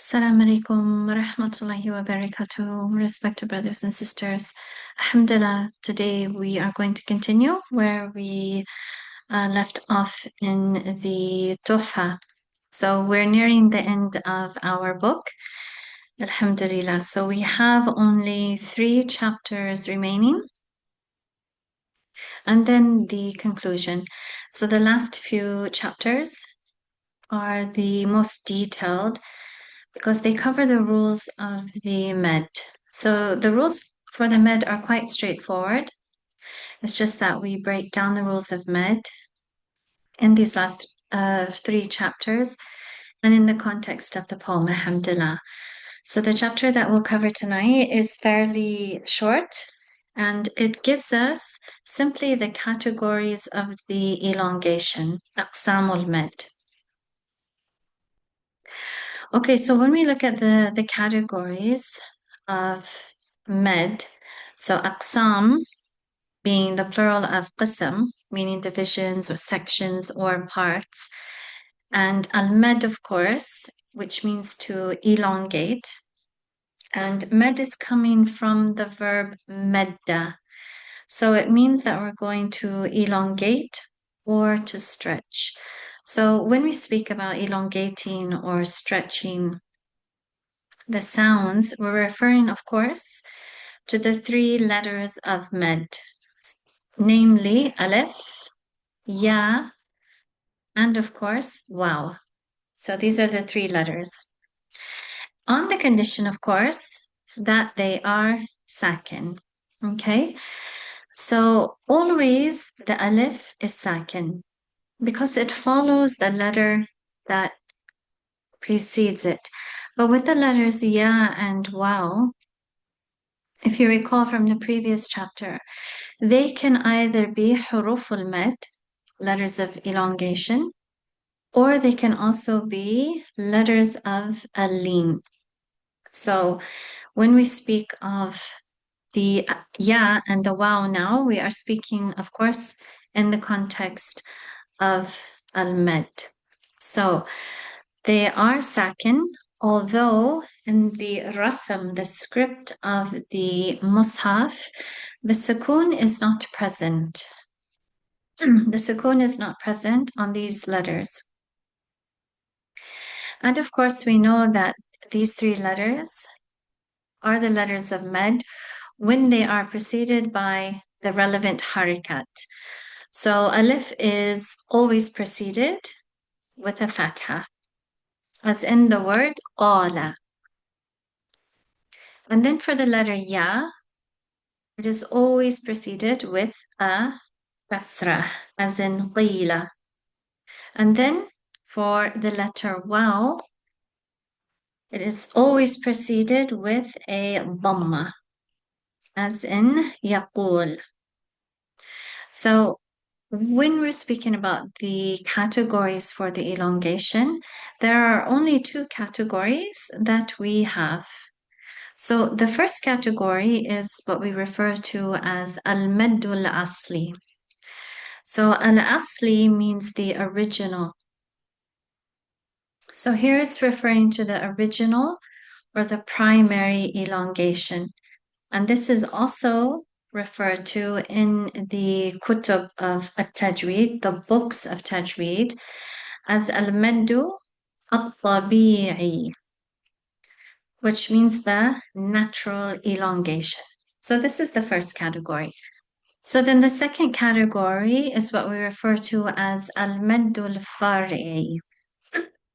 Assalamu alaikum wa rahmatullahi wa barakatuh. Respected brothers and sisters. Alhamdulillah, today we are going to continue where we left off in the Tuhfa. So we're nearing the end of our book. Alhamdulillah. So we have only 3 chapters remaining. And then the conclusion. So the last few chapters are the most detailed because they cover the rules of the med. So the rules for the med are quite straightforward. It's just that we break down the rules of med in these last 3 chapters and in the context of the poem, Alhamdulillah. So the chapter that we'll cover tonight is fairly short and it gives us simply the categories of the elongation, Aqsamul med. Okay, so when we look at the categories of med, so aqsam being the plural of qism, meaning divisions or sections or parts, and al-med, of course, which means to elongate. And med is coming from the verb medda. So it means that we're going to elongate or to stretch. So when we speak about elongating or stretching the sounds, we're referring, of course, to the 3 letters of med, namely alif, ya, and of course, waw. So these are the 3 letters. On the condition, of course, that they are sakin. Okay? So always the alif is sakin because it follows the letter that precedes it. But with the letters ya and waw, if you recall from the previous chapter, they can either be huruful med, letters of elongation, or they can also be letters of al-lin. So when we speak of the ya and the waw now, we are speaking, of course, in the context of al-med. So they are sakin, although in the rasam, the script of the mushaf, the sukoon is not present. The sukoon is not present on these letters. And of course, we know that these 3 letters are the letters of med when they are preceded by the relevant harikat. So alif is always preceded with a fatha, as in the word qala. And then for the letter ya, it is always preceded with a kasra, as in qila. And then for the letter waw, it is always preceded with a dhamma, as in yaqul. So when we're speaking about the categories for the elongation, there are only 2 categories that we have. So the first category is what we refer to as al-maddul asli. So al-asli means the original. So here it's referring to the original or the primary elongation. And this is also referred to in the kutub of at-tajweed, the books of tajweed, as al-maddu at-tabi'i, which means the natural elongation. So this is the first category. So then the second category is what we refer to as al-maddu al-fari'i.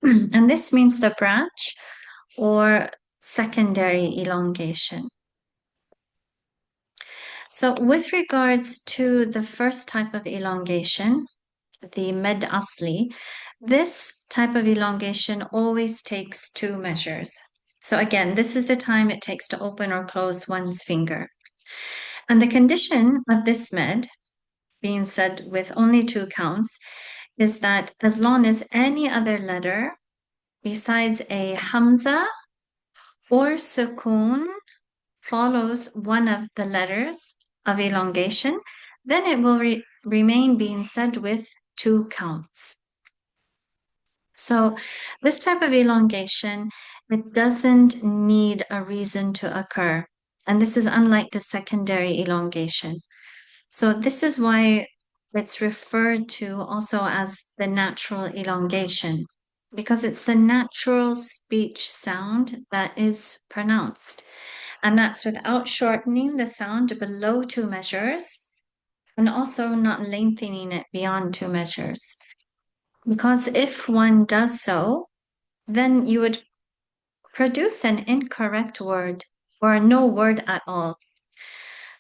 And this means the branch or secondary elongation. So with regards to the first type of elongation, the med asli, this type of elongation always takes 2 measures. So again, this is the time it takes to open or close one's finger. And the condition of this med, being said with only 2 counts, is that as long as any other letter besides a hamza or sukoon follows one of the letters of elongation, then it will remain being said with 2 counts. So this type of elongation, it doesn't need a reason to occur. And this is unlike the secondary elongation. So this is why it's referred to also as the natural elongation, because it's the natural speech sound that is pronounced. And that's without shortening the sound below 2 measures and also not lengthening it beyond 2 measures. Because if one does so, then you would produce an incorrect word or no word at all.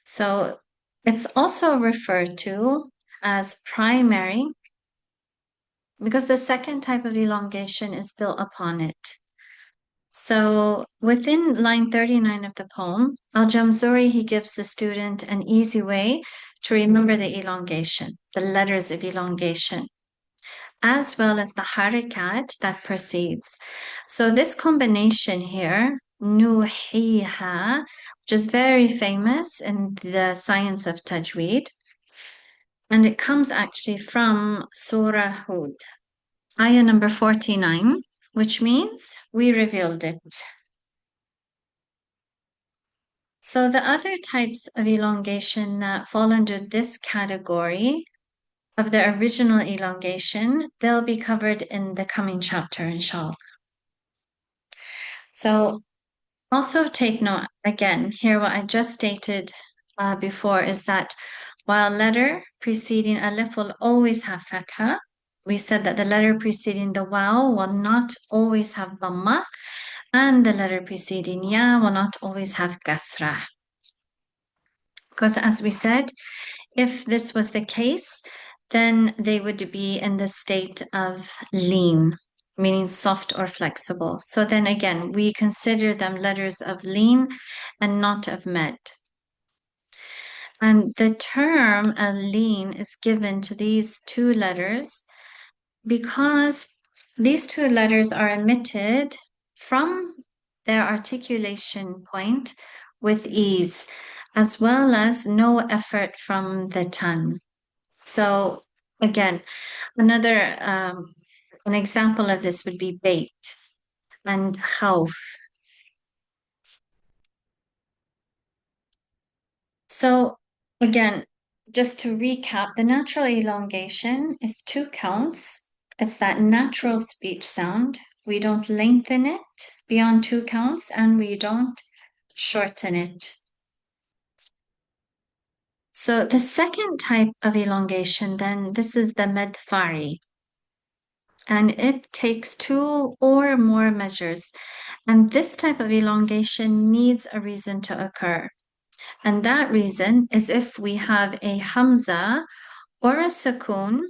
So it's also referred to as primary because the second type of elongation is built upon it. So within line 39 of the poem, Al-Jamzuri, he gives the student an easy way to remember the elongation, the letters of elongation, as well as the harakat that precedes. So this combination here, nuhiha, which is very famous in the science of tajweed, and it comes actually from Surah Hud, ayah number 49, which means we revealed it. So the other types of elongation that fall under this category of the original elongation, they'll be covered in the coming chapter, inshallah. So also take note, again, here what I just stated before is that while letter preceding alif will always have fatha, we said that the letter preceding the waw will not always have dhamma, and the letter preceding ya will not always have kasrah. Because as we said, if this was the case, then they would be in the state of lean, meaning soft or flexible. So then again, we consider them letters of lean and not of med. And the term lean is given to these 2 letters because these 2 letters are emitted from their articulation point with ease, as well as no effort from the tongue. So again, another an example of this would be bait and khawf. So again, just to recap, the natural elongation is 2 counts. It's that natural speech sound. We don't lengthen it beyond 2 counts and we don't shorten it. So the second type of elongation, then, this is the medfari. And it takes 2 or more measures. And this type of elongation needs a reason to occur. And that reason is if we have a hamza or a sukoon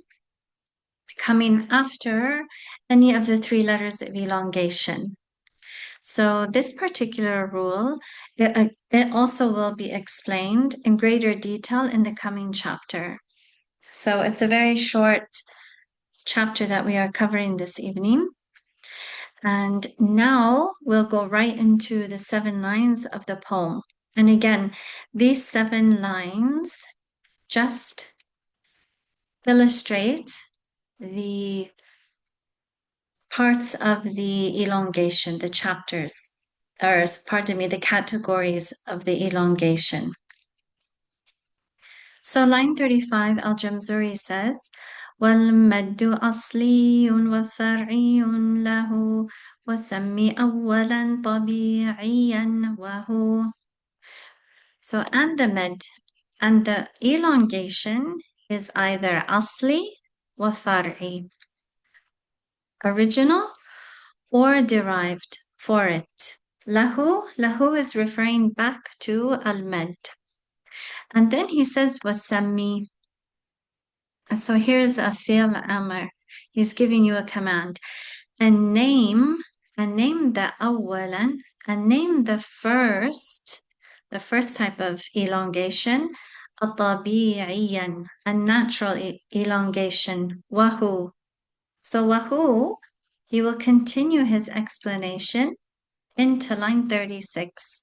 coming after any of the 3 letters of elongation. So this particular rule, it also will be explained in greater detail in the coming chapter. So it's a very short chapter that we are covering this evening. And now we'll go right into the 7 lines of the poem. And again, these 7 lines just illustrate the parts of the elongation, the chapters, or pardon me, the categories of the elongation. So line 35, Al-Jamzuri says, والمد أصلي وفرعي له وسمي أولا طبيعيا وهو. So and the med and the elongation is either asli wa far'i, original or derived for it. Lahu is referring back to al-med. And then he says wasami. So here's a fi'l amr. He's giving you a command. And name the awalan, and name the first type of elongation, طبيعيا, a natural elongation, wahu. So wahu, he will continue his explanation into line 36.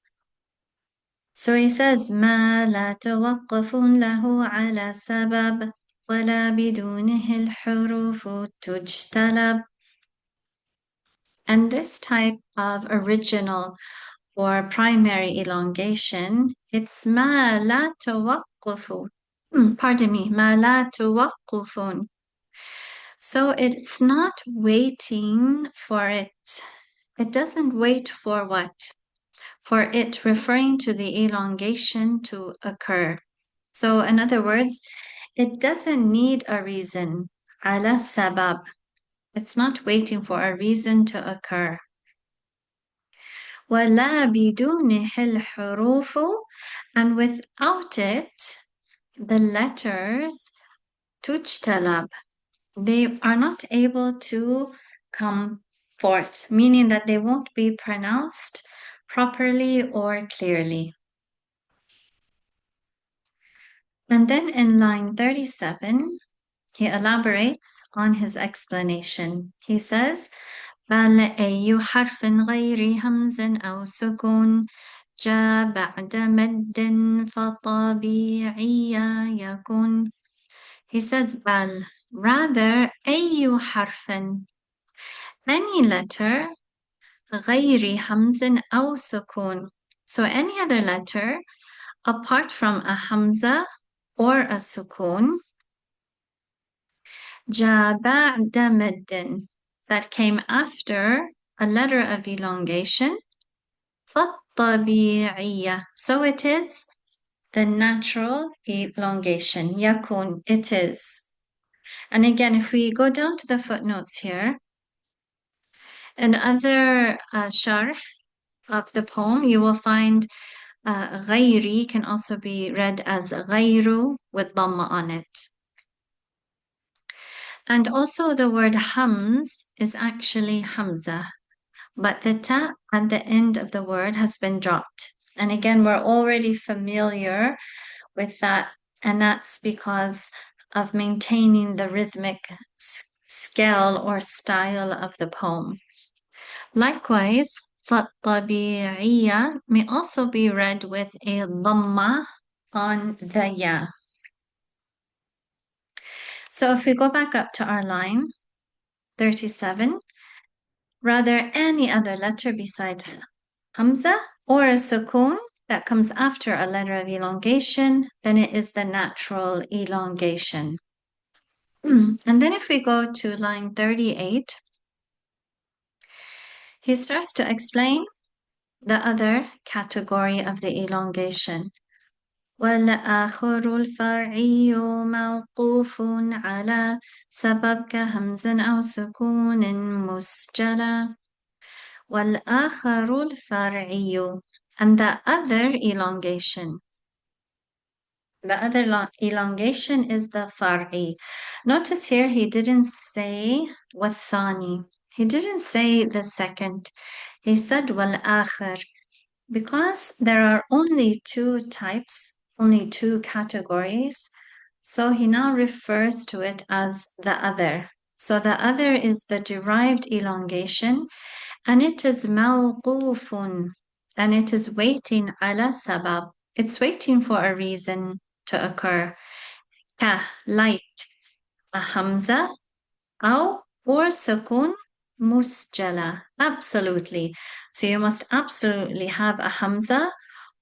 So he says, ما لا توقف له على سبب ولا بدونه الحروف تجتلب. And this type of original or primary elongation, it's ما لا توقف. Pardon me, ما لا توقف. So it's not waiting for it. It doesn't wait for what? For it referring to the elongation to occur. So in other words, it doesn't need a reason. على السبب. It's not waiting for a reason to occur. ولا بدونه الحروف, and without it, the letters تجتلب, they are not able to come forth, meaning that they won't be pronounced properly or clearly. And then in line 37, he elaborates on his explanation. He says, بل أي حرف غير همز أو سكون جاء بعد مد فطبيعي يكون. He says, بل, rather, أي حرف, any letter, غير همز أو سكون. So any other letter, apart from a hamza or a sukun, جاء بعد مد, that came after a letter of elongation, فالطبيعية. So it is the natural elongation. يكون, it is. And again, if we go down to the footnotes here, in other sharh of the poem, you will find غيري can also be read as غير with dhamma on it. And also the word hams is actually hamza, but the ta at the end of the word has been dropped. And again, we're already familiar with that, and that's because of maintaining the rhythmic scale or style of the poem. Likewise, فَالطَّبِيعِيَّة may also be read with a dhamma on the ya. So if we go back up to our line 37, rather any other letter beside hamza or a sukun that comes after a letter of elongation, then it is the natural elongation. And then if we go to line 38, he starts to explain the other category of the elongation. والآخر الفرعي موقوف على سبب كهمز أو سكون مسجلا. والآخر الفرعي, and the other elongation. The other elongation is the far'i. Notice here he didn't say والثاني. He didn't say the second. He said والآخر, because there are only two types, only two categories. So he now refers to it as the other. So the other is the derived elongation, and it is موقوف, and it is waiting على سبب. It's waiting for a reason to occur. Like a hamza, أو or sukun musjala. Absolutely. So you must absolutely have a hamza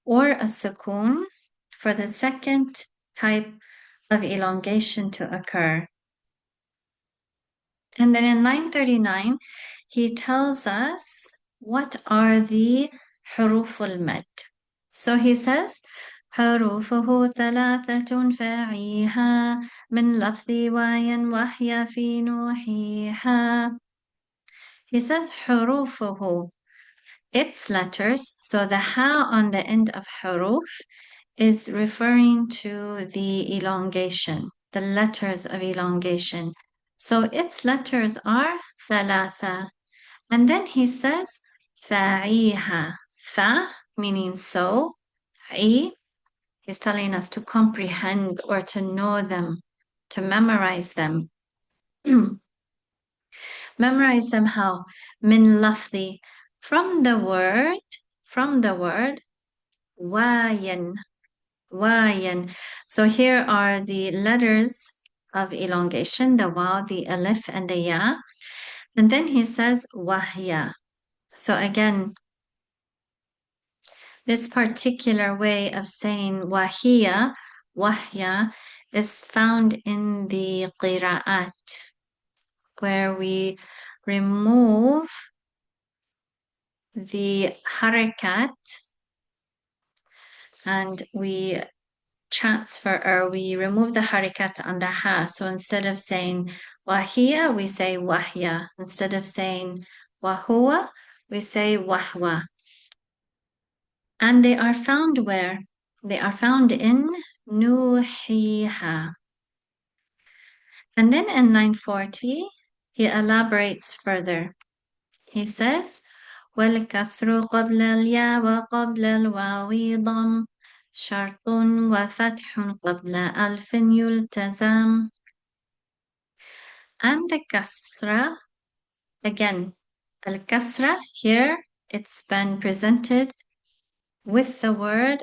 or a sukun for the second type of elongation to occur. And then in line 39, he tells us what are the حروف المد. So he says, حروفه ثلاثة فاعيها من لفظ وايا وهي في نوحيها. He says حروفه, its letters. So the ha on the end of حروف is referring to the elongation, the letters of elongation. So its letters are ثلاثة. And then he says فاعيها. Fa meaning so. عي, he's telling us to comprehend or to know them, to memorize them. Memorize them how? Min lafzi, from the word wayan, wayan. So here are the letters of elongation, the waw, the alif, and the ya. And then he says wahya. So again, this particular way of saying wahya, is found in the qira'at, where we remove the harakat and we transfer, or we remove the harakat on the ha. So instead of saying wahiya, we say wahya. Instead of saying wahuwa, we say wahwa. And they are found where? They are found in nuhiha. And then in line 40, he elaborates further. He says, والكسر قبل الياء وقبل الواو ضم شرط وفتح قبل ألف يلتزم. And the kasra, again, al-kasra here, it's been presented with the word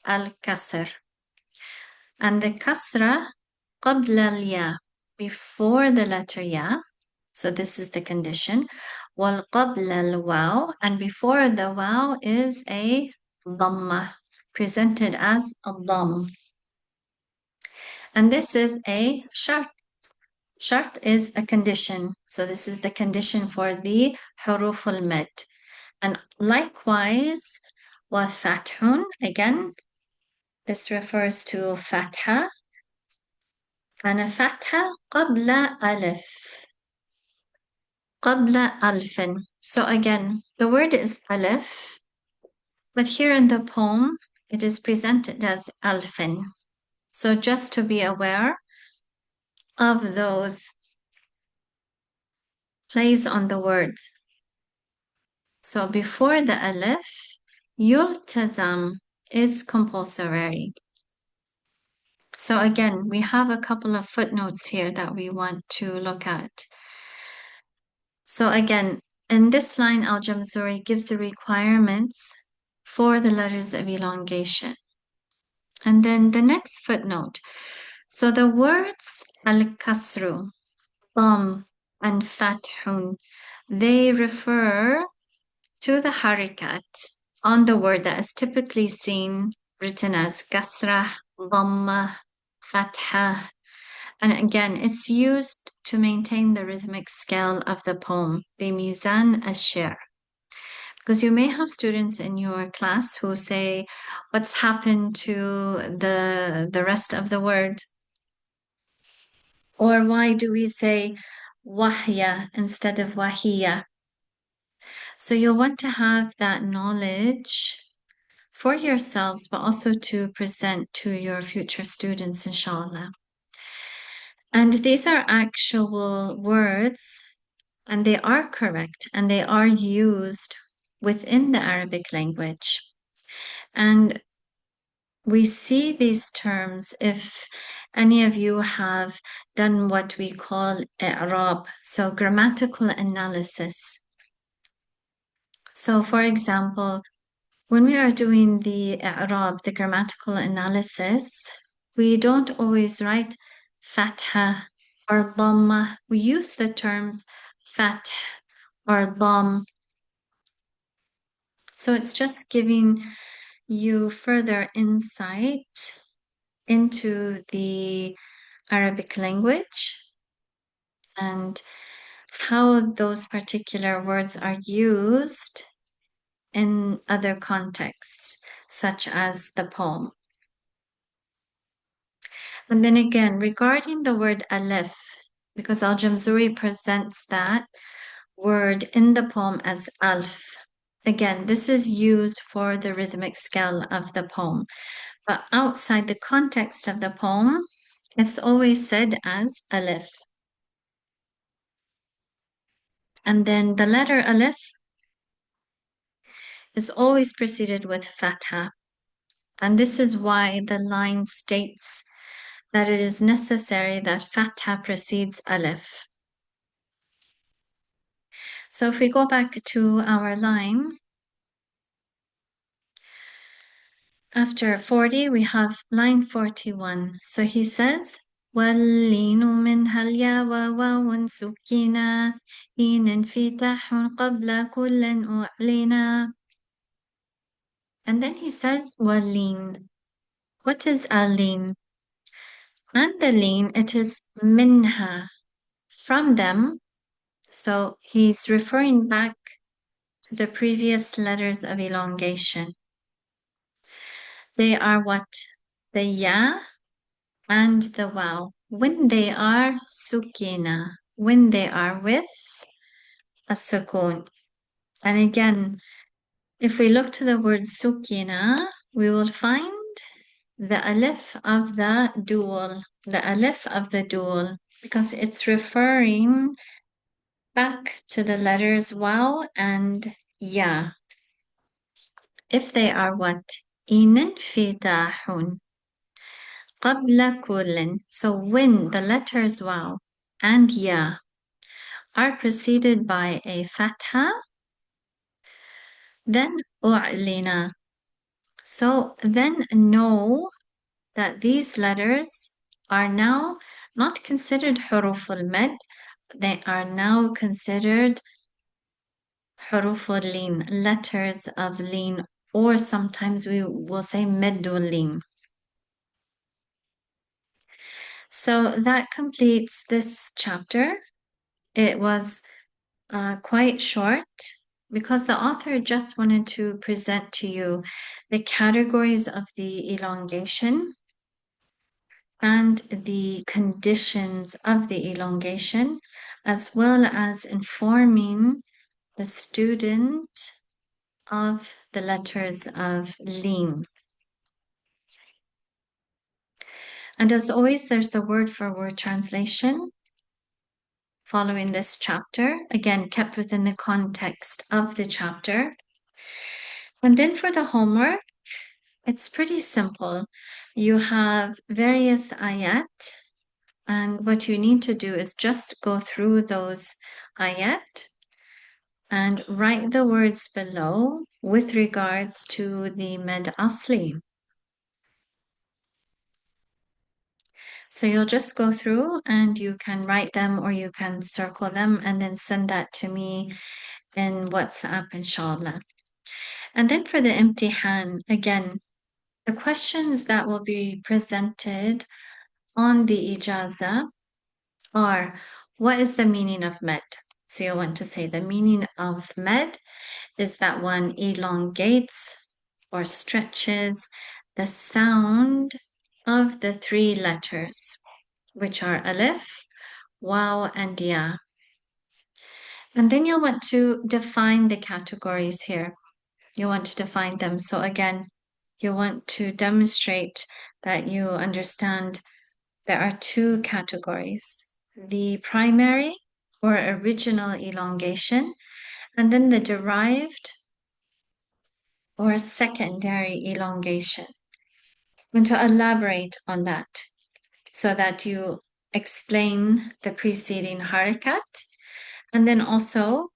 al-kasr. And the kasra, قبل الياء, before the letter ya. So this is the condition. وَالْقَبْلَ الْوَاو, and before the waw is a dhamma, presented as a dhamm. And this is a shart. Shart is a condition. So this is the condition for the huruf al-mad. And likewise, وَفَتْحٌ, again, this refers to fatha. And a fatha قبل ألف. قبل ألف. So again, the word is alif, but here in the poem, it is presented as alfin. So just to be aware of those plays on the words. So before the alif, yultazam is compulsory. So again, we have a couple of footnotes here that we want to look at. So again, in this line, Al-Jamzuri gives the requirements for the letters of elongation. And then the next footnote. So the words al-kasru, dam, and fathun, they refer to the harikat on the word that is typically seen written as kasrah, dhamma, fatha. And again, it's used to maintain the rhythmic scale of the poem, the mizan ash-shi'r. Because you may have students in your class who say, what's happened to the rest of the word? Or why do we say wahya instead of wahiya? So you'll want to have that knowledge for yourselves, but also to present to your future students, inshallah. And these are actual words, and they are correct, and they are used within the Arabic language. And we see these terms if any of you have done what we call i'rab, so grammatical analysis. So for example, when we are doing the i'rab, the grammatical analysis, we don't always write fatha or dhamma. We use the terms fath or dham. So it's just giving you further insight into the Arabic language and how those particular words are used in other contexts, such as the poem. And then again, regarding the word alif, because Al-Jamzuri presents that word in the poem as alf. Again, this is used for the rhythmic scale of the poem. But outside the context of the poem, it's always said as alif. And then the letter alif is always preceded with fatha. And this is why the line states that it is necessary that fatha precedes alif. So if we go back to our line, after 40, we have line 41. So he says, واللين منها الياء وواو سكنا حين انفتاح قبل كل أعلنا. And then he says واللين. What is a lean? And the lean, it is minha, from them. So he's referring back to the previous letters of elongation. They are what? The ya and the waw. When they are sukina, when they are with a sukun. And again, if we look to the word sukina, we will find the alif of the dual, because it's referring back to the letters waw and ya. If they are what? Inenfitahun. قبل كل. So when the letters waw and ya are preceded by a fatha, then أعلن. So then know that these letters are now not considered حروف المد, they are now considered حروف اللين, letters of lean, or sometimes we will say meddul lean. So that completes this chapter. It was quite short because the author just wanted to present to you the categories of the elongation and the conditions of the elongation, as well as informing the student of the letters of lean. And as always, there's the word for word translation following this chapter, again, kept within the context of the chapter. And then for the homework, it's pretty simple. You have various ayat, and what you need to do is just go through those ayat and write the words below with regards to the med asli. So you'll just go through and you can write them or you can circle them and then send that to me in WhatsApp, inshallah. And then for the imtihan, again, the questions that will be presented on the ijaza are, what is the meaning of med? So you want to say the meaning of med is that one elongates or stretches the sound of the three letters, which are alif, waw, and ya. And then you'll want to define the categories here. You want to define them. So again, you want to demonstrate that you understand there are two categories, the primary or original elongation, and then the derived or secondary elongation. I'm going to elaborate on that so that you explain the preceding harakat, and then also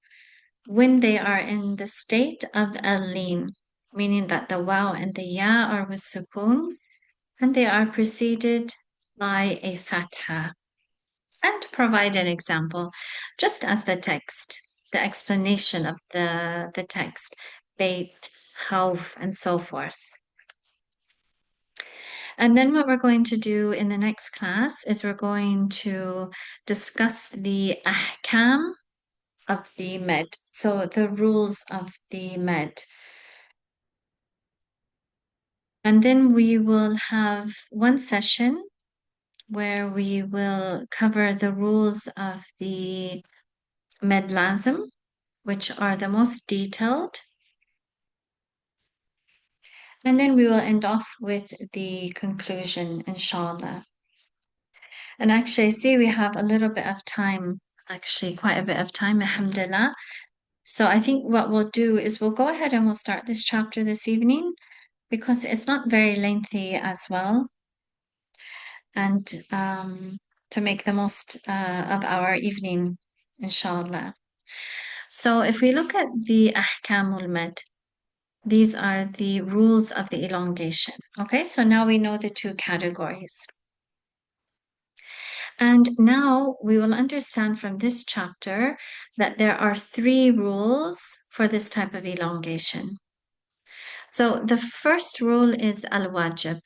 when they are in the state of al-lin, meaning that the waw and the ya are with sukun, and they are preceded by a fatha. And provide an example, just as the text, the explanation of the text, bait, khawf, and so forth. And then what we're going to do in the next class is we're going to discuss the ahkam of the med, so the rules of the med. And then we will have one session where we will cover the rules of the med lazim, which are the most detailed. And then we will end off with the conclusion, inshallah. And actually, I see we have a little bit of time, actually quite a bit of time, alhamdulillah. So I think what we'll do is we'll go ahead and we'll start this chapter this evening because it's not very lengthy as well. And to make the most of our evening, inshallah. So if we look at the ahkamul med, these are the rules of the elongation. Okay, so now we know the two categories. And now we will understand from this chapter that there are three rules for this type of elongation. So the first rule is al-wajib.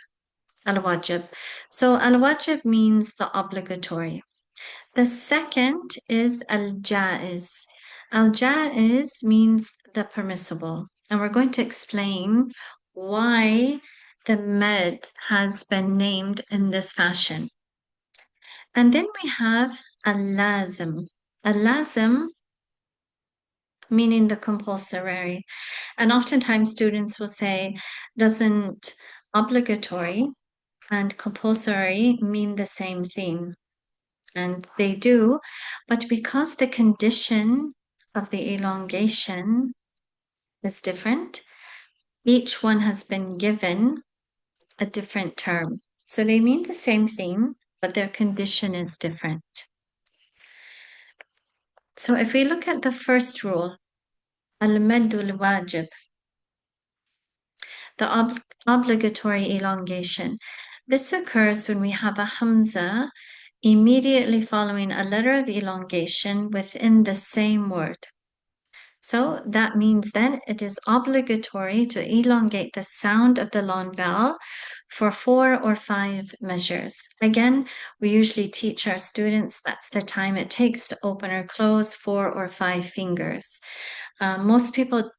Al-wajib. So al-wajib means the obligatory. The second is al-jaiz. Al-jaiz means the permissible. And we're going to explain why the med has been named in this fashion. And then we have al-lazim. Al-lazim meaning the compulsory. And oftentimes students will say, doesn't obligatory and compulsory mean the same thing? And they do, but because the condition of the elongation is different, each one has been given a different term. So they mean the same thing, but their condition is different. So if we look at the first rule, al-maddul wajib, the obligatory elongation. This occurs when we have a hamza immediately following a letter of elongation within the same word. So that means then it is obligatory to elongate the sound of the long vowel for 4 or 5 measures. Again, we usually teach our students that's the time it takes to open or close 4 or 5 fingers. Most people,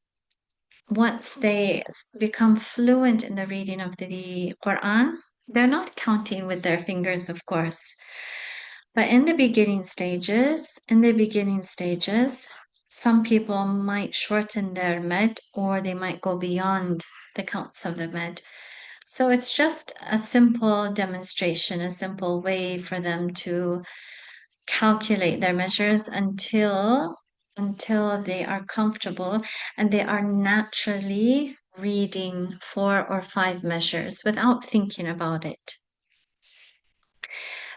once they become fluent in the reading of the Quran, they're not counting with their fingers, of course. But in the beginning stages, some people might shorten their med or they might go beyond the counts of the med. So it's just a simple demonstration, a simple way for them to calculate their measures until they are comfortable and they are naturally reading 4 or 5 measures without thinking about it.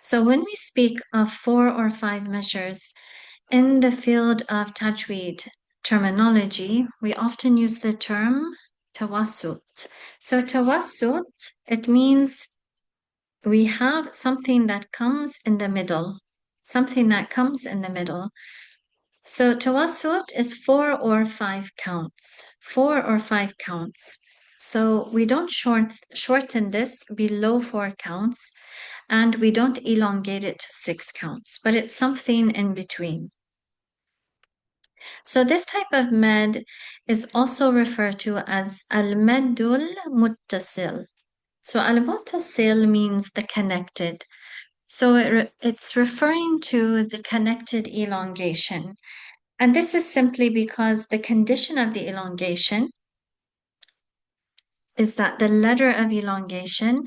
So when we speak of 4 or 5 measures in the field of tajweed terminology, we often use the term tawassut. So tawassut, it means we have something that comes in the middle, something that comes in the middle. So tawassut is 4 or 5 counts, 4 or 5 counts. So we don't shorten this below 4 counts, and we don't elongate it to 6 counts, but it's something in between. So this type of med is also referred to as al-maddul muttasil. So al-muttasil means the connected. So it's referring to the connected elongation. And this is simply because the condition of the elongation is that the letter of elongation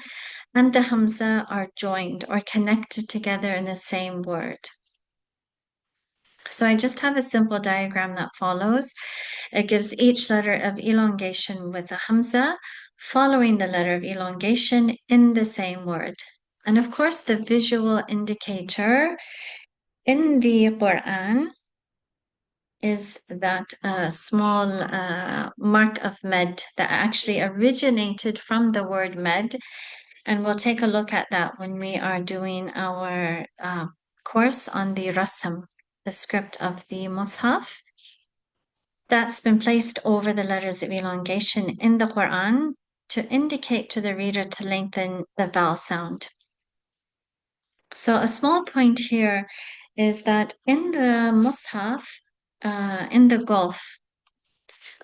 and the hamza are joined or connected together in the same word. So I just have a simple diagram that follows. It gives each letter of elongation with a hamza following the letter of elongation in the same word. And of course, the visual indicator in the Quran is that small mark of med that actually originated from the word med. And we'll take a look at that when we are doing our course on the rasm, the script of the Mus'haf. That's been placed over the letters of elongation in the Quran to indicate to the reader to lengthen the vowel sound. So a small point here is that in the Mus'haf, in the Gulf,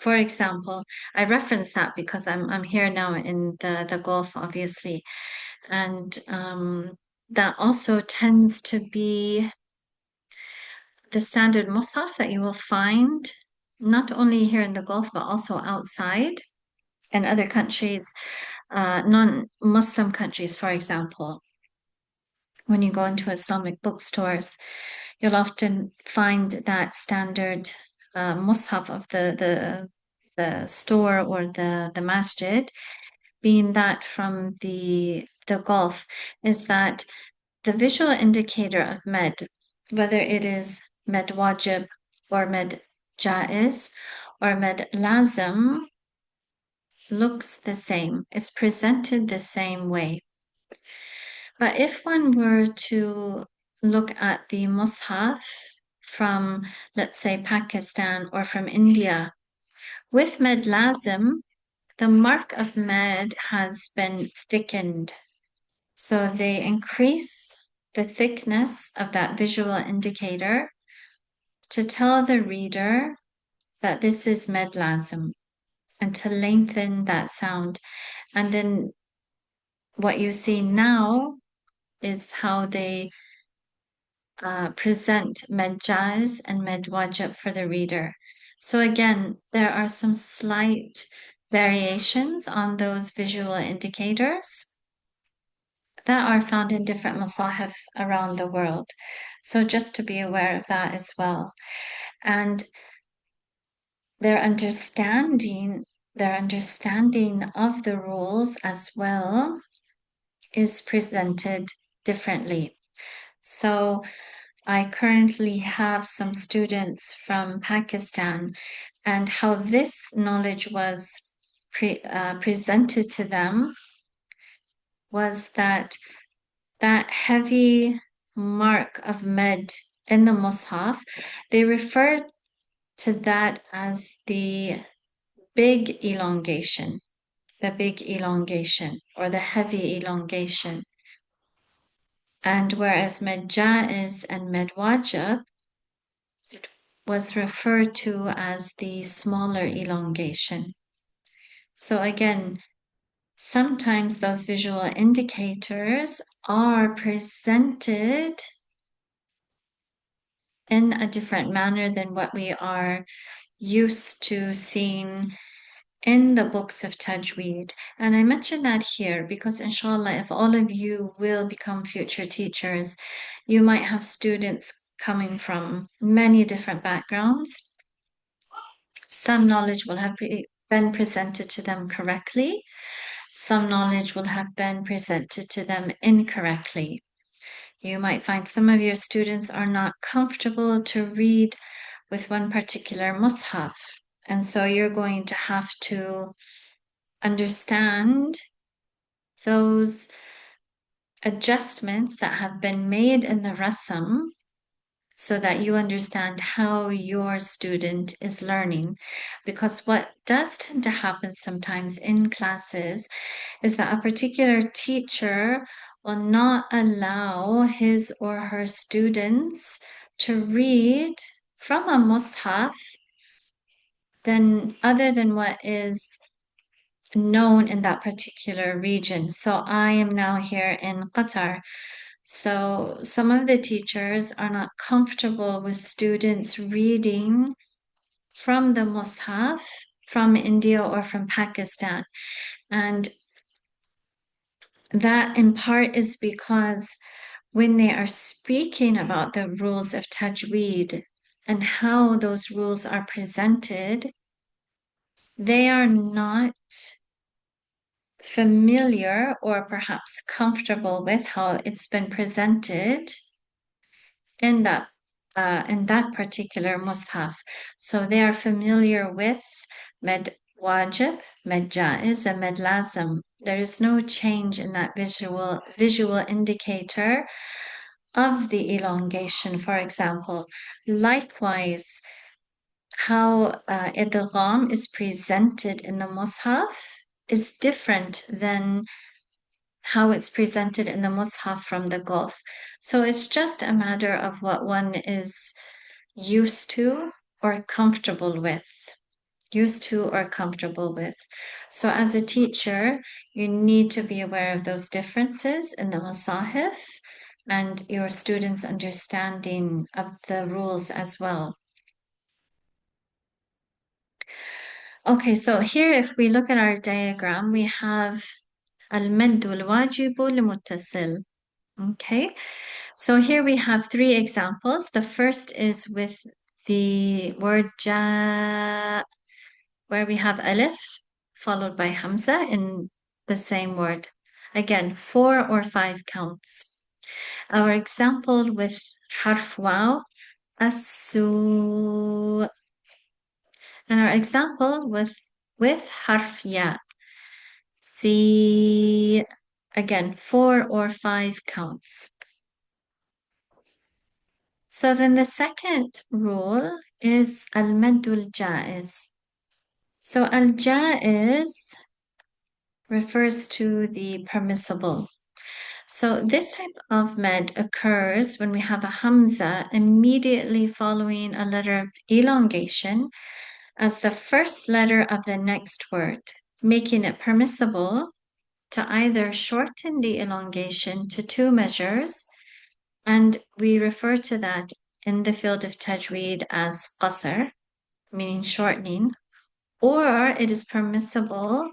for example, I reference that because I'm here now in the Gulf, obviously, and that also tends to be the standard Mus'haf that you will find not only here in the Gulf but also outside in other countries, non-Muslim countries, for example. When you go into Islamic bookstores, you'll often find that standard Mus'haf of the store or the masjid, being that from the Gulf, is that the visual indicator of med, whether it is med wajib or med jaiz or med lazim, looks the same. It's presented the same way. But if one were to look at the Mus'haf from, let's say, Pakistan or from India, with Med Lazim, the mark of Med has been thickened. So they increase the thickness of that visual indicator to tell the reader that this is Med Lazim and to lengthen that sound. And then what you see now is how they present Medjaz and Medwajib for the reader. So again, there are some slight variations on those visual indicators that are found in different masahif around the world. So just to be aware of that as well. And their understanding, their understanding of the rules as well is presented differently. So I currently have some students from Pakistan, and how this knowledge was presented to them was that heavy mark of med in the Mus'haf, they referred to that as the big elongation, or the heavy elongation. And whereas med jaiz and med wajib, it was referred to as the smaller elongation. So again, sometimes those visual indicators are presented in a different manner than what we are used to seeing in the books of Tajweed. And I mention that here because, inshallah, if all of you will become future teachers, you might have students coming from many different backgrounds. Some knowledge will have been presented to them correctly. Some knowledge will have been presented to them incorrectly. You might find some of your students are not comfortable to read with one particular mushaf. And so you're going to have to understand those adjustments that have been made in the rasam so that you understand how your student is learning. Because what does tend to happen sometimes in classes is that a particular teacher will not allow his or her students to read from a mushaf other than what is known in that particular region. So I am now here in Qatar. So some of the teachers are not comfortable with students reading from the Mus'haf from India or from Pakistan. And that in part is because when they are speaking about the rules of Tajweed and how those rules are presented, they are not familiar or perhaps comfortable with how it's been presented in that particular mushaf. So they are familiar with med wajib, med jaiz, and med lazim. There is no change in that visual indicator of the elongation, for example. Likewise, how idgham is presented in the mushaf is different than how it's presented in the mushaf from the Gulf. So it's just a matter of what one is used to or comfortable with. So as a teacher, you need to be aware of those differences in the masahif and your students' understanding of the rules as well. Okay, so here if we look at our diagram, we have المد الواجب المتصل. Okay, so here we have three examples. The first is with the word ja, where we have alif followed by hamza in the same word. Again, 4 or 5 counts. Our example with harf waw, as-su, and our example with harf ya, si, again, 4 or 5 counts. So then the second rule is al-maddul jaiz. So al-jaiz refers to the permissible. So this type of med occurs when we have a hamza immediately following a letter of elongation as the first letter of the next word, making it permissible to either shorten the elongation to two measures, and we refer to that in the field of tajweed as qasr, meaning shortening, or it is permissible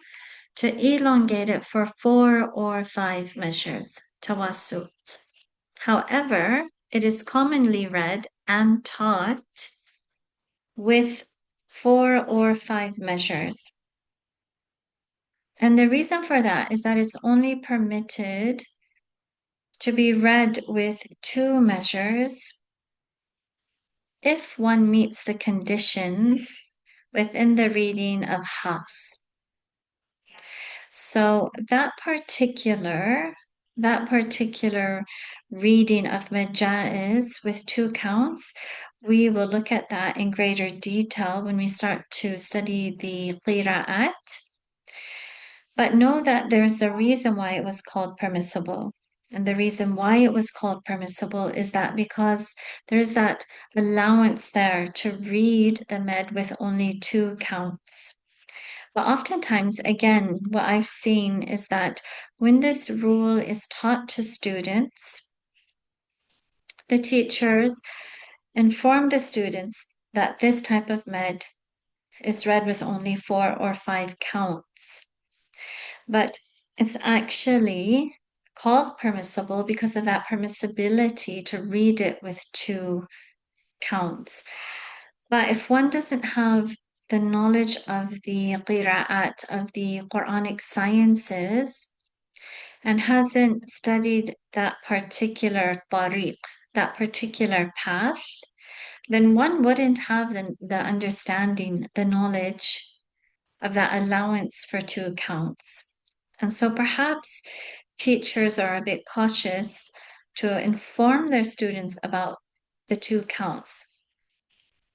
to elongate it for 4 or 5 measures, tawassut. However, it is commonly read and taught with 4 or 5 measures. And the reason for that is that it's only permitted to be read with 2 measures if one meets the conditions within the reading of Hafs. So that particular reading of Majaiz with 2 counts, we will look at that in greater detail when we start to study the qira'at. But know that there's a reason why it was called permissible. And the reason why it was called permissible is that because there's that allowance there to read the med with only 2 counts. But oftentimes, again, what I've seen is that when this rule is taught to students, the teachers inform the students that this type of med is read with only 4 or 5 counts. But it's actually called permissible because of that permissibility to read it with 2 counts. But if one doesn't have the knowledge of the qira'at, of the Quranic sciences, and hasn't studied that particular tariq, that particular path, then one wouldn't have the understanding, the knowledge of that allowance for 2 counts. And so perhaps teachers are a bit cautious to inform their students about the 2 counts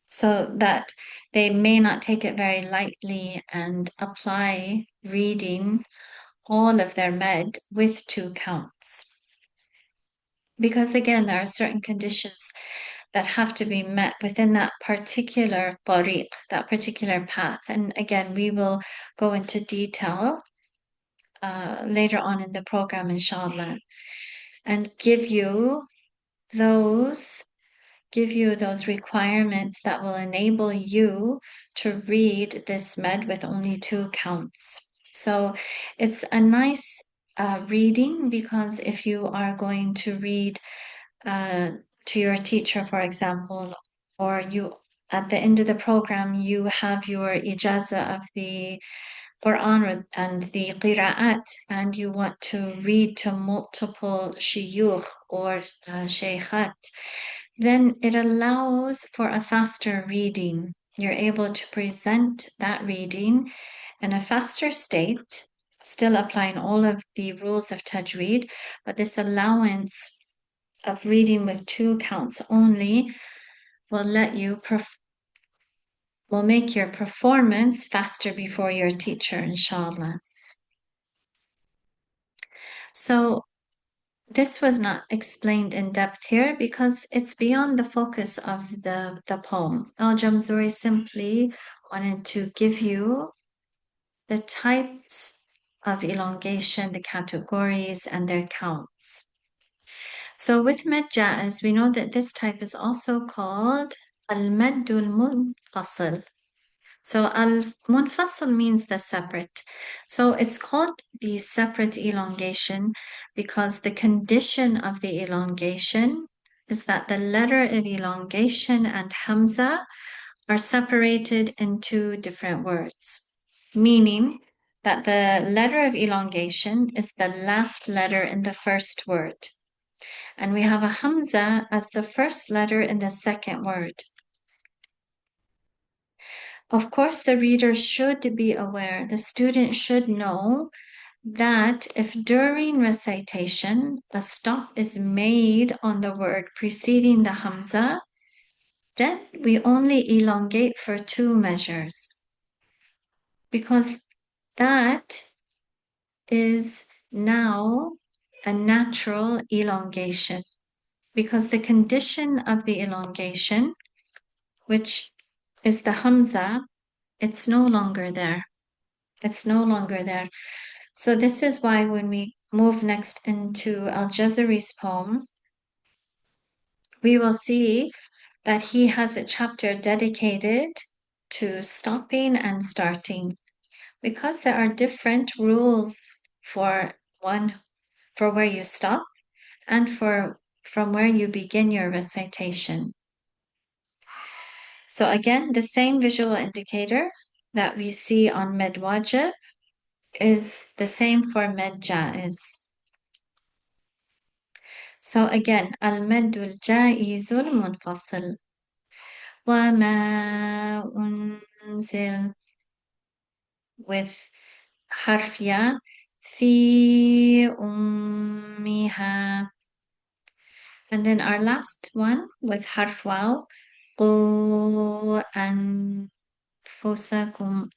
so that they may not take it very lightly and apply reading all of their med with 2 counts. Because again, there are certain conditions that have to be met within that particular tariq, that particular path. And again, we will go into detail later on in the program, inshallah, and give you those requirements that will enable you to read this med with only 2 counts. So it's a nice reading because if you are going to read to your teacher, for example, or you at the end of the program, you have your ijaza of the Quran and the qira'at, and you want to read to multiple shuyukh or shaykhat, then it allows for a faster reading. You're able to present that reading in a faster state, still applying all of the rules of tajweed, but this allowance of reading with 2 counts only will make your performance faster before your teacher, inshallah. So this was not explained in depth here because it's beyond the focus of the poem. Al-Jamzuri simply wanted to give you the types of elongation, the categories, and their counts. So with med jaiz, we know that this type is also called al-maddul munfasil. So al-munfasil means the separate. So it's called the separate elongation because the condition of the elongation is that the letter of elongation and hamza are separated in 2 different words, meaning that the letter of elongation is the last letter in the first word. And we have a hamza as the first letter in the second word. Of course, the reader should be aware, the student should know that if during recitation a stop is made on the word preceding the Hamza, then we only elongate for two measures because that is now a natural elongation because the condition of the elongation, which is the Hamza, it's no longer there. It's no longer there. So this is why when we move next into Al-Jazari's poem, we will see that he has a chapter dedicated to stopping and starting because there are different rules for one for where you stop and for from where you begin your recitation. So again, the same visual indicator that we see on med wajib is the same for med jaiz. So again, al-maddul jaizul munfasil wa ma unzil with harfya fi ummiha. And then our last one with harf waw, qu anfusakum.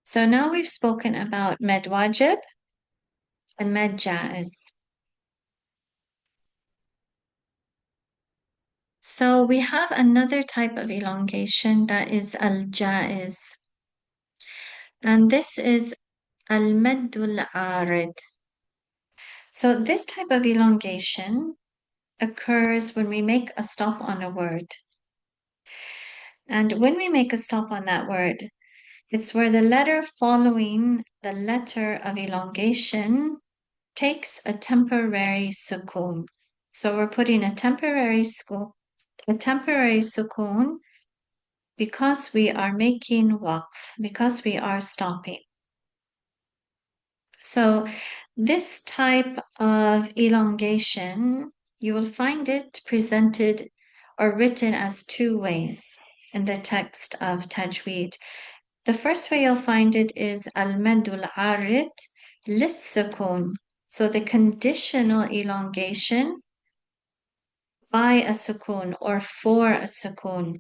So now we've spoken about med wajib and med jaiz. So we have another type of elongation that is al-jaiz. And this is al-maddul arid. So this type of elongation occurs when we make a stop on a word. And when we make a stop on that word, it's where the letter following the letter of elongation takes a temporary sukoon. So we're putting a temporary sukoon because we are making waqf, because we are stopping. So this type of elongation, you will find it presented or written as two ways in the text of Tajweed. The first way you'll find it is al-madul arid lis-sukun. So the conditional elongation by a sukun or for a sukun.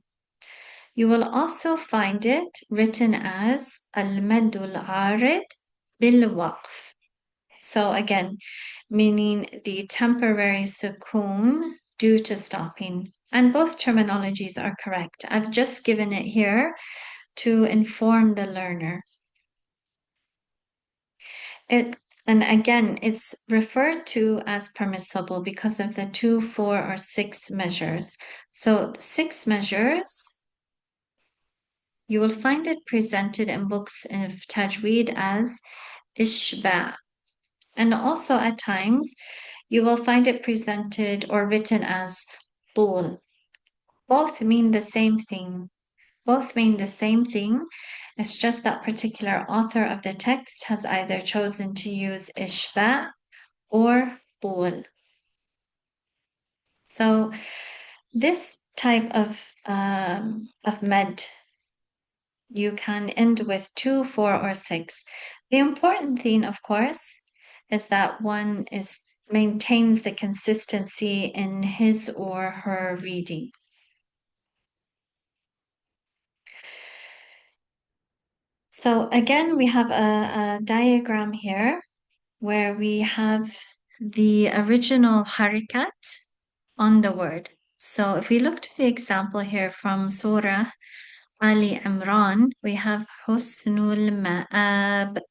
You will also find it written as al-madul arid bil-waqf. So again, meaning the temporary sukoon due to stopping. And both terminologies are correct. I've just given it here to inform the learner. And again, it's referred to as permissible because of the 2, 4, or 6 measures. So 6 measures, you will find it presented in books of Tajweed as ishba'. And also at times, you will find it presented or written as tul. Both mean the same thing. Both mean the same thing. It's just that particular author of the text has either chosen to use ishba' or tul. So this type of med, you can end with 2, 4, or 6. The important thing, of course, is that one maintains the consistency in his or her reading. So again, we have a diagram here where we have the original harikat on the word. So if we look to the example here from Surah Ali Imran, we have Husnul Ma'ab.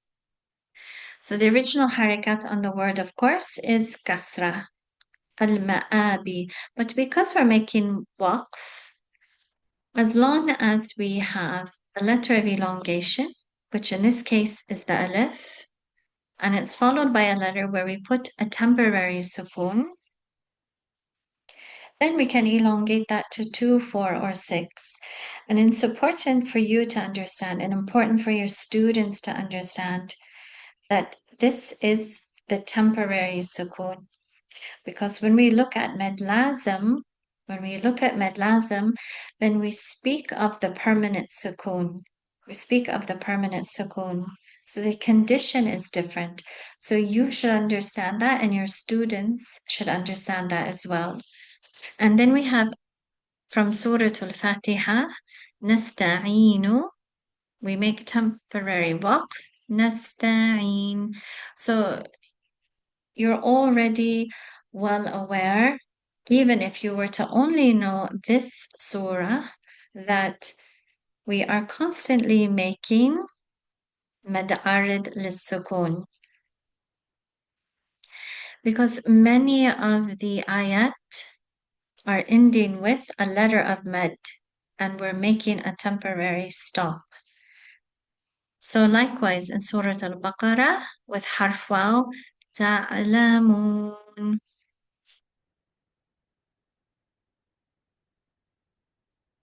So the original harikat on the word, of course, is kasra, al-ma'abi. But because we're making waqf, as long as we have a letter of elongation, which in this case is the alif, and it's followed by a letter where we put a temporary sukoon, then we can elongate that to 2, 4, or 6. And it's important for you to understand and important for your students to understand that this is the temporary sukoon. Because when we look at med lazim, When we look at med lazim, then we speak of the permanent sukoon. We speak of the permanent sukoon. So the condition is different. So you should understand that, and your students should understand that as well. And then we have from Surah Al-Fatiha, nasta'inu. We make temporary waqf, nasta'in. So you're already well aware, even if you were to only know this surah, that we are constantly making mad arid lissukun, because many of the ayat are ending with a letter of mad, and we're making a temporary stop. So likewise in Surah Al-Baqarah with harf waw, ta'lamun.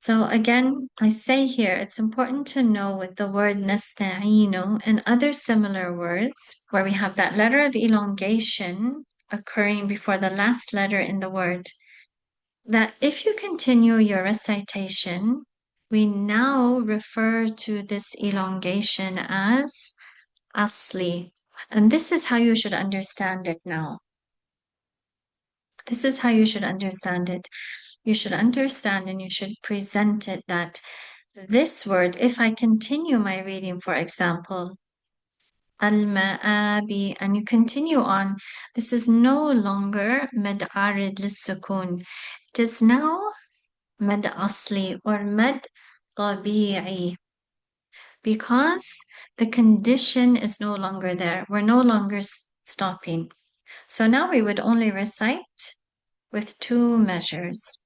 So again, I say here, it's important to know with the word nasta'inu and other similar words where we have that letter of elongation occurring before the last letter in the word, that if you continue your recitation, we now refer to this elongation as asli. And this is how you should understand it now. This is how you should understand it. You should understand and you should present it that this word, if I continue my reading, for example, al-ma'abi, and you continue on, this is no longer mad arid lis-sukun. It is now mad asli or mad tabi'i, because the condition is no longer there. We're no longer stopping. So now we would only recite with 2 measures.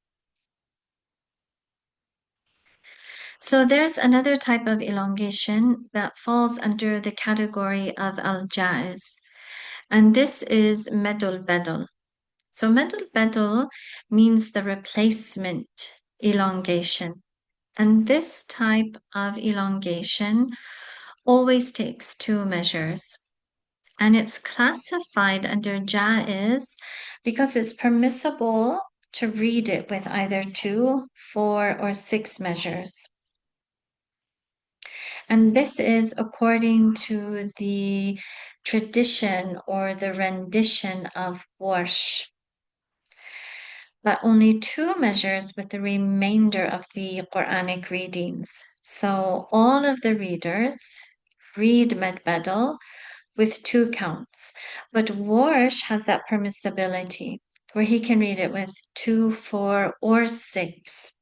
So there's another type of elongation that falls under the category of al-jaiz, and this is medul bedul. So medul bedul means the replacement elongation, and this type of elongation always takes 2 measures. And it's classified under jaiz because it's permissible to read it with either 2, 4, or 6 measures. And this is according to the tradition or the rendition of Warsh, but only 2 measures with the remainder of the Quranic readings. So all of the readers read Med Badal with 2 counts, but Warsh has that permissibility where he can read it with 2, 4, or 6.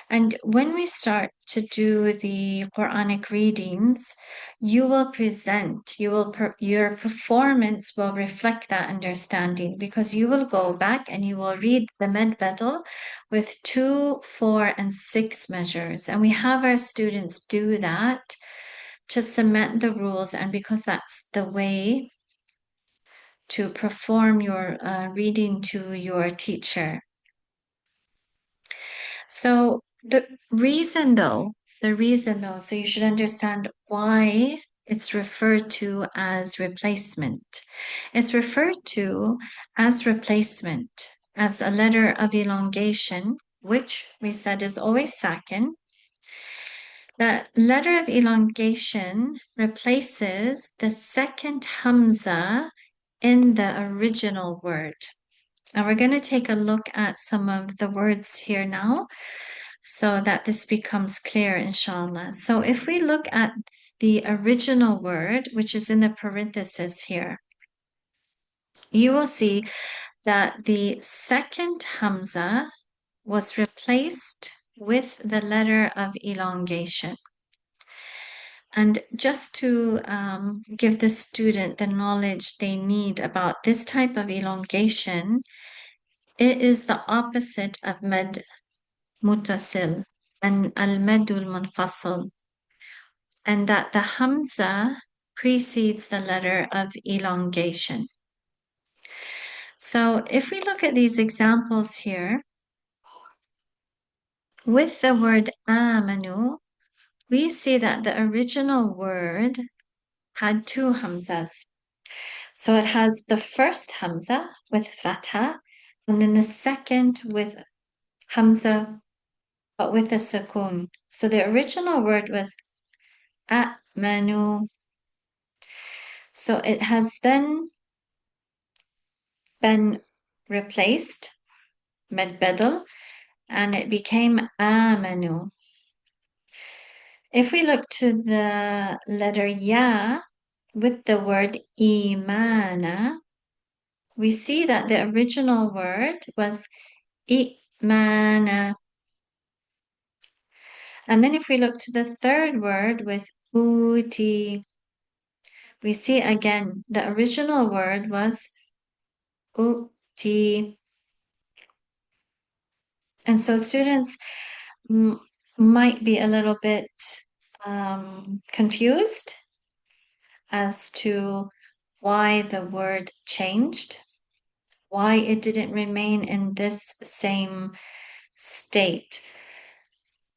And when we start to do the Quranic readings, you will present, your performance will reflect that understanding, because you will go back and you will read the Med Badal with 2, 4, and 6 measures. And we have our students do that to cement the rules, and because that's the way to perform your reading to your teacher. So the reason though, so you should understand why it's referred to as replacement. It's referred to as replacement as a letter of elongation, which we said is always sakin. The letter of elongation replaces the second hamza in the original word. And we're going to take a look at some of the words here now so that this becomes clear, inshallah. So if we look at the original word, which is in the parenthesis here, you will see that the second hamza was replaced with the letter of elongation. And just to give the student the knowledge they need about this type of elongation, it is the opposite of med mutasil and al-medul munfasil, and that the hamza precedes the letter of elongation. So if we look at these examples here, with the word amanu, we see that the original word had 2 hamzas. So it has the first hamza with fatha, and then the second with Hamza, but with a sukoon. So the original word was amanu. So it has then been replaced, med bedel, and it became amanu. If we look to the letter ya with the word imana, we see that the original word was imana. And then if we look to the third word with uti, we see again the original word was uti. And so students might be a little bit confused as to why the word changed, why it didn't remain in this same state.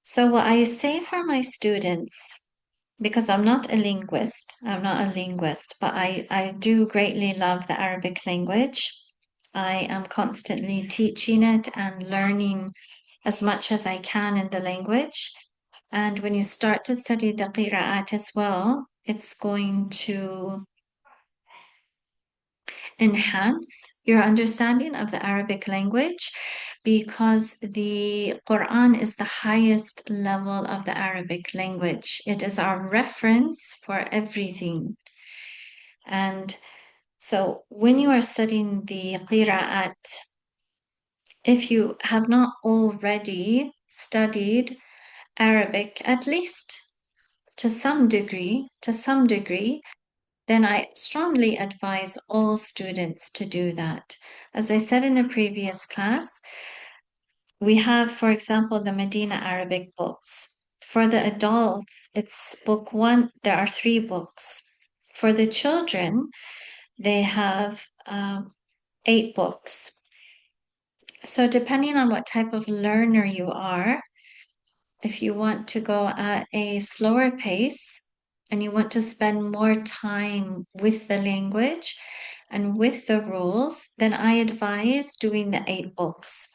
So, what I say for my students, because I'm not a linguist, but I do greatly love the Arabic language. I am constantly teaching it and learning as much as I can in the language. And when you start to study the qira'at as well, it's going to enhance your understanding of the Arabic language because the Quran is the highest level of the Arabic language. It is our reference for everything. And so when you are studying the qira'at, if you have not already studied Arabic, at least to some degree, then I strongly advise all students to do that. As I said in a previous class, we have, for example, the Medina Arabic books. For the adults, it's book one, there are 3 books. For the children, they have 8 books. So, depending on what type of learner you are, if you want to go at a slower pace and you want to spend more time with the language and with the rules, then I advise doing the 8 books.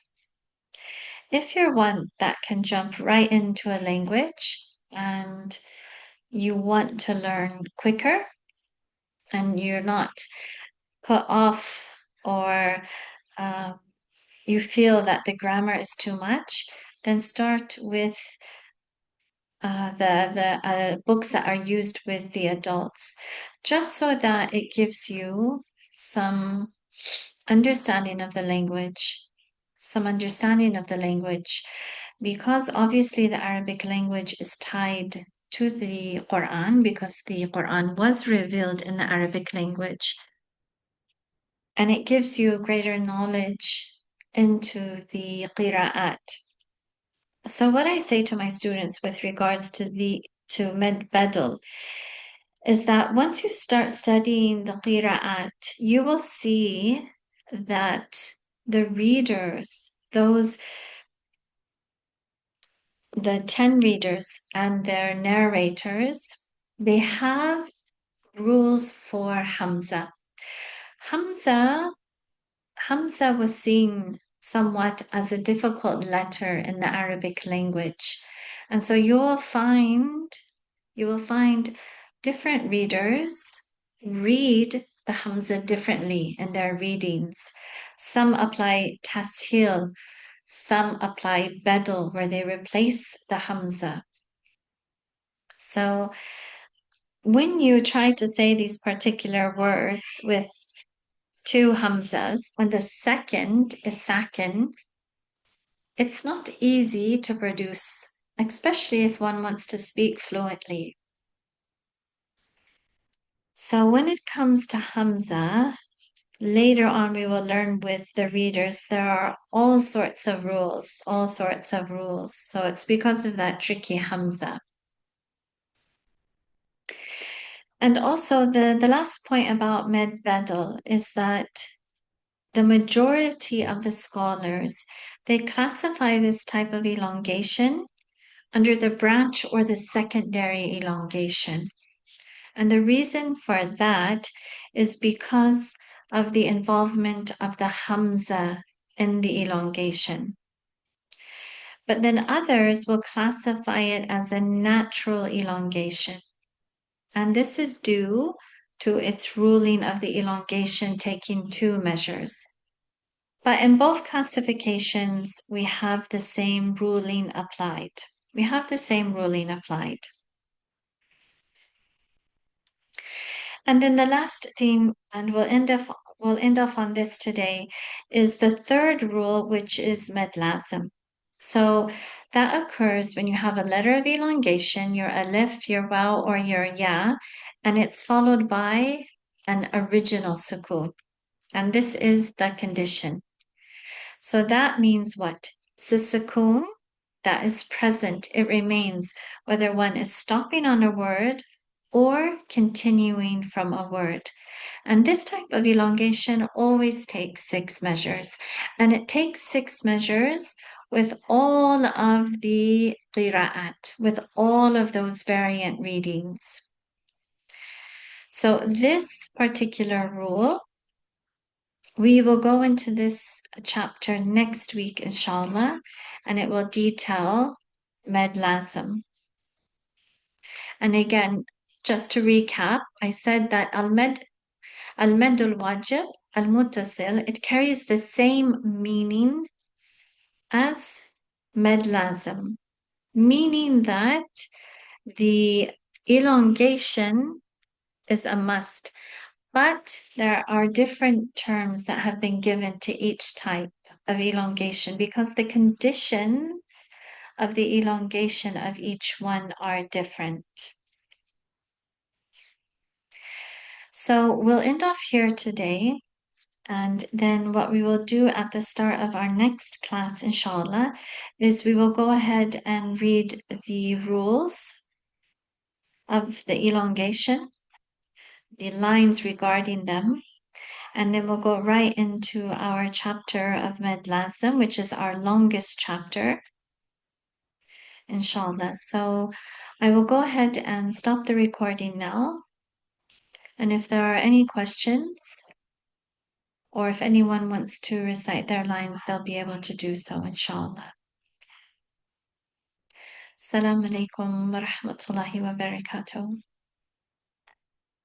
If you're one that can jump right into a language and you want to learn quicker and you're not put off or you feel that the grammar is too much, then start with the books that are used with the adults, just so that it gives you some understanding of the language, because obviously the Arabic language is tied to the Quran because the Quran was revealed in the Arabic language, and it gives you greater knowledge into the qira'at. So what I say to my students with regards to Med Bedel is that once you start studying the qira'at, you will see that the readers, the 10 readers and their narrators, they have rules for Hamza. Hamza Hamza was seen somewhat as a difficult letter in the Arabic language. And so you will find different readers read the Hamza differently in their readings. Some apply tashil, some apply bedel, where they replace the Hamza. So when you try to say these particular words with 2 Hamzas and the second is sakin, it's not easy to produce, especially if one wants to speak fluently. So when it comes to Hamza, later on we will learn with the readers, there are all sorts of rules. So it's because of that tricky Hamza. And also the last point about Med Bedel is that the majority of the scholars, they classify this type of elongation under the branch or the secondary elongation. And the reason for that is because of the involvement of the Hamza in the elongation. But then others will classify it as a natural elongation. And this is due to its ruling of the elongation taking two measures. But in both classifications, we have the same ruling applied. We have the same ruling applied. And then the last thing, and we'll end off on this today, is the third rule, which is medlasm. So that occurs when you have a letter of elongation, your alif, your waw, or your ya, and it's followed by an original sukun. And this is the condition. So that means what? The sukun that is present, it remains whether one is stopping on a word or continuing from a word. And this type of elongation always takes 6 measures. And it takes 6 measures with all of the qira'at, with all of those variant readings. So this particular rule, we will go into this chapter next week, inshallah, and it will detail medlasm. And again, just to recap, I said that al-maddul wajib, al-muttasil, it carries the same meaning as medlasm, meaning that the elongation is a must. But there are different terms that have been given to each type of elongation because the conditions of the elongation of each one are different. So we'll end off here today. And then what we will do at the start of our next class, inshallah, is we will go ahead and read the rules of the elongation, the lines regarding them, and then we'll go right into our chapter of medlasm, which is our longest chapter, inshallah. So I will go ahead and stop the recording now. And if there are any questions, or if anyone wants to recite their lines, they'll be able to do so, inshallah. Assalamu alaikum wa rahmatullahi wa barakatuh.